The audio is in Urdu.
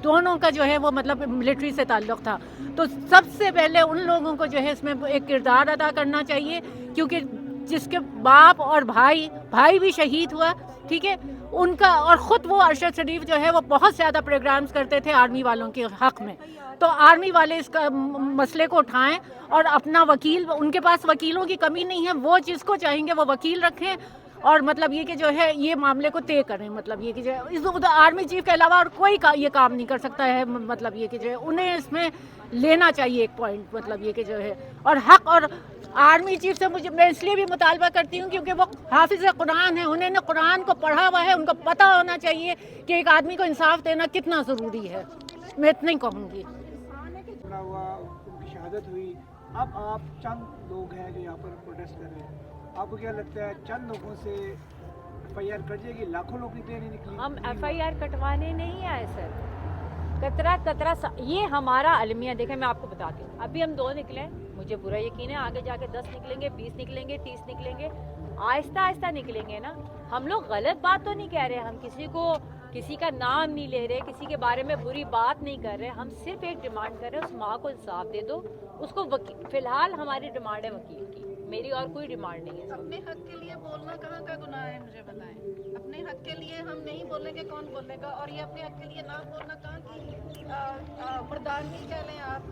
دونوں کا جو ہے وہ مطلب ملٹری سے تعلق تھا. تو سب سے پہلے ان لوگوں کو جو ہے اس میں ایک کردار ادا کرنا چاہیے, کیونکہ جس کے باپ اور بھائی بھی شہید ہوا, ٹھیک ہے, ان کا, اور خود وہ ارشد شریف جو ہے وہ بہت زیادہ پروگرامز کرتے تھے آرمی والوں کے حق میں. تو آرمی والے اس کا مسئلے کو اٹھائیں اور اپنا وکیل, ان کے پاس وکیلوں کی کمی نہیں ہے, وہ جس کو چاہیں گے وہ وکیل رکھیں, اور مطلب یہ کہ جو ہے یہ معاملے کو طے کریں. مطلب یہ کہ جو ہے آرمی چیف کے علاوہ اور کوئی یہ کام نہیں کر سکتا ہے. مطلب یہ کہ جو ہے انہیں اس میں لینا چاہیے ایک پوائنٹ. مطلب یہ کہ جو ہے, اور حق, اور آرمی چیف سے میں اس لیے بھی مطالبہ کرتی ہوں کیونکہ وہ حافظ قرآن ہیں, انہوں نے قرآن کو پڑھا ہوا ہے, ان کو پتہ ہونا چاہیے کہ ایک آدمی کو انصاف دینا کتنا ضروری ہے. میں اتنا ہی کہوں گی. ہوا, ان کی شہادت ہوئی, اب آپ چند لوگ ہیں جو یہاں پر پروٹیسٹ کر رہے ہیں, آپ کو کیا لگتا ہے چند لوگوں سے ایف آئی آر کٹ جائے گی؟ لاکھوں لوگ نکلے نہیں نکلی؟ ہم ایف آئی آر کٹوانے نہیں آئے سر, قطرہ یہ ہمارا المیہ. دیکھیں میں آپ کو بتاتی ہوں, ابھی ہم 2 نکلے, مجھے برا یقین ہے آگے جا کے 10 نکلیں گے, 20 نکلیں گے, 30 نکلیں گے, آہستہ آہستہ نکلیں گے نا. ہم لوگ غلط بات تو نہیں کہہ رہے, ہم کسی کا نام نہیں لے رہے, کسی کے بارے میں بری بات نہیں کر رہے, ہم صرف ایک ڈیمانڈ کر رہے ہیں, اس ماں کو انصاف دے دو, اس کو فی الحال ہماری ڈیمانڈ ہے وکیل کی, میری اور کوئی ڈیمانڈ نہیں ہے. اپنے حق کے لیے بولنا کہاں کا گناہ ہے مجھے بتائیں؟ اپنے حق کے لیے ہم نہیں بولیں گے, کون بولے گا؟ اور یہ اپنے حق کے لیے نہ بولنا کہاں کی مردانگی کہہ لیں آپ.